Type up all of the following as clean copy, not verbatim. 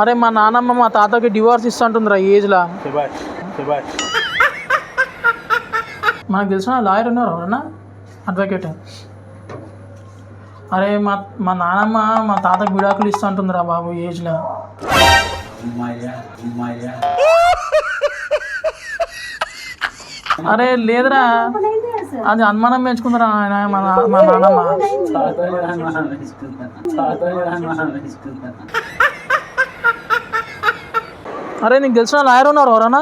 అరే మా నాన్నమ్మ మా తాతకి డివోర్స్ ఇస్తుంటుందిరా ఈ ఏజ్లో. మనకు తెలిసిన లాయర్ ఉన్నారు ఎవరన్నా, అడ్వకేట్. అరే మా మా నాన్నమ్మ మా తాతకి విడాకులు ఇస్తుంటుందిరా బాబు ఈ ఏజ్లో. అరే లేదురా, అది అనుమానం పెంచుకుందరా ఆయన మా నాన్నమ్మ. అరే నీకు తెలిసిన లాయర్ ఉన్నారు ఎవరన్నా?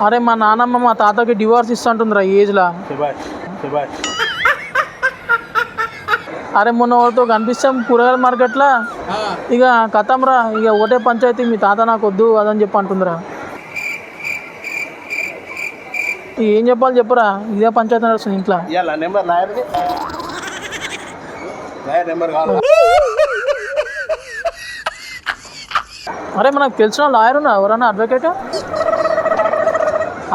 అరే మా నాన్నమ్మ మా తాతకి డివోర్స్ ఇస్తుంటుందిరా ఈ ఏజ్లో. అరే మొన్న వాళ్ళతో కనిపిస్తాం కూరగాయల మార్కెట్లో, ఇక కథంరా, ఇక ఒకటే పంచాయతీ, మీ తాత నాకు వద్దు అదని చెప్పి అంటుందిరా. ఏం చెప్పాలి చెప్పురా, ఇదే పంచాయతీ నడుస్తుంది ఇంట్లో. అరే మనకు తెలిసిన లాయర్ ఉన్నా ఎవరన్నా, అడ్వకేట్?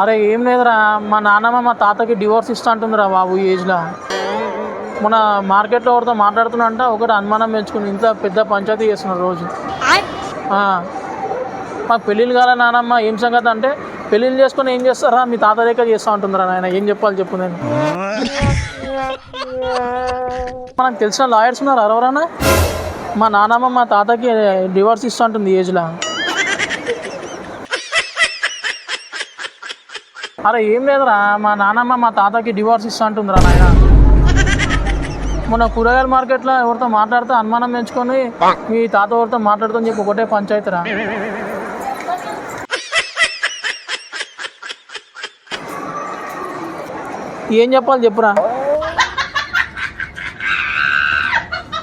అరే ఏం లేదురా, మా నాన్నమ్మ మా తాతకి డివోర్స్ ఇస్తా అంటుందిరా బాబు ఈ ఏజ్లో. మన మార్కెట్లో ఎవరితో మాట్లాడుతున్నా ఒకటి అనుమానం పెంచుకుని ఇంట్లో పెద్ద పంచాయతీ చేస్తున్నారు రోజు. మాకు పెళ్ళిళ్ళు కాలే నానమ్మ, ఏం సంగతి అంటే, పెళ్ళిళ్ళు చేసుకొని ఏం చేస్తారా, మీ తాత దగ్గర చేస్తూ ఉంటుందిరా నాయన. ఏం చెప్పాలి చెప్పు నేను. మనకు తెలిసిన లాయర్స్ ఉన్నారు ఎవరన్నా? మా నాన్నమ్మ మా తాతకి డివోర్స్ ఇస్తూ ఉంటుంది ఈ ఏజ్లో. అరే ఏం లేదురా, మా నాన్నమ్మ మా తాతకి డివోర్స్ ఇస్తూ ఉంటుందిరా నాయన. మొన్న కూరగాయల మార్కెట్లో ఎవరితో మాట్లాడితే అనుమానం పెంచుకొని మీ తాత ఎవరితో మాట్లాడుతూ చెప్పి ఒకటే పంచాయతీరా. ఏం చెప్పాలి చెప్పురా.